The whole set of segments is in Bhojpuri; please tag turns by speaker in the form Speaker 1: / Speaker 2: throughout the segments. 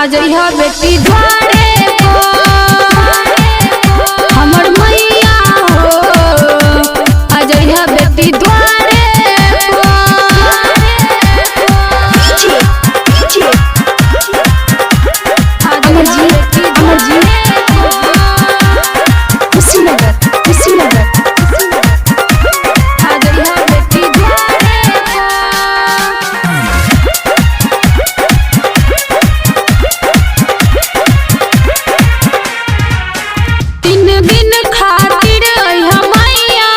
Speaker 1: आ जइहा बेटी द्वारे को हमर मैया हो। आ जइहा बेटी द्वारे को। अमर जी कुशीनगर आ जइहा बेटी द्वारे को। तीन दिन खातिर अइहा मैया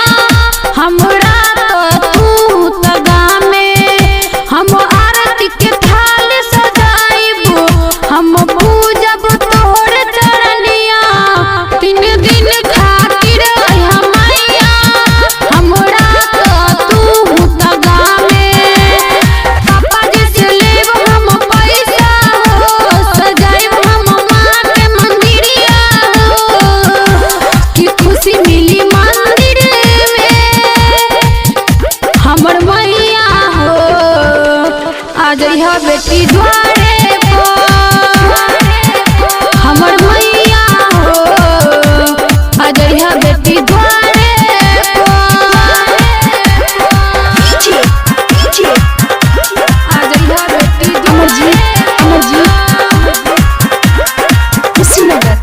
Speaker 1: हमरा तो तू तगा में। हम आरती के थाल सजाइबो हम पूजब तोहर चरनिया। तीन दिन खातिर अइहा मैया हमरा तो तू तगा में। पापा जी से लेब हम पैसा हो सजाइब हम माँ के मंदिरिया हो। कि खुशी मिली मंदिर में हमर मैया हो। आ जइहा बेटी द्वारे को हमर मैया हो। आ जइहा बेटी द्वारे को। आ जइहा बेटी
Speaker 2: अमर जी कुशीनगर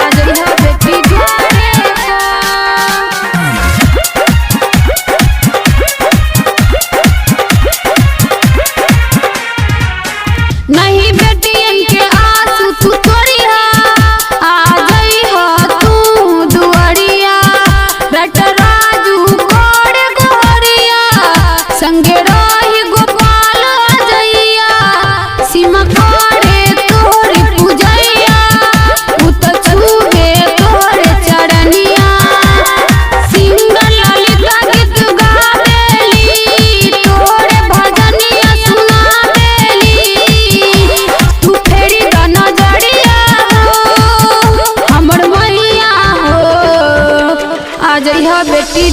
Speaker 1: आ जइहा बेटी द्वारे को। नहीं बेटियन के आंसू तू तोड़िया। आ जइहा तू दुआरिया। बेटा राजू कोड़ गोरिया संगे रही गोपाल जइया। सीमा कोड़े तोरी पूजैया उ त छूबे तोरे चरनिया। सिंगर ललिता गीत गावेली तोरे भजनिया सुनावेली। तू फेरी द नजरिया हो हमर मैया हो। आ जइहा बेटी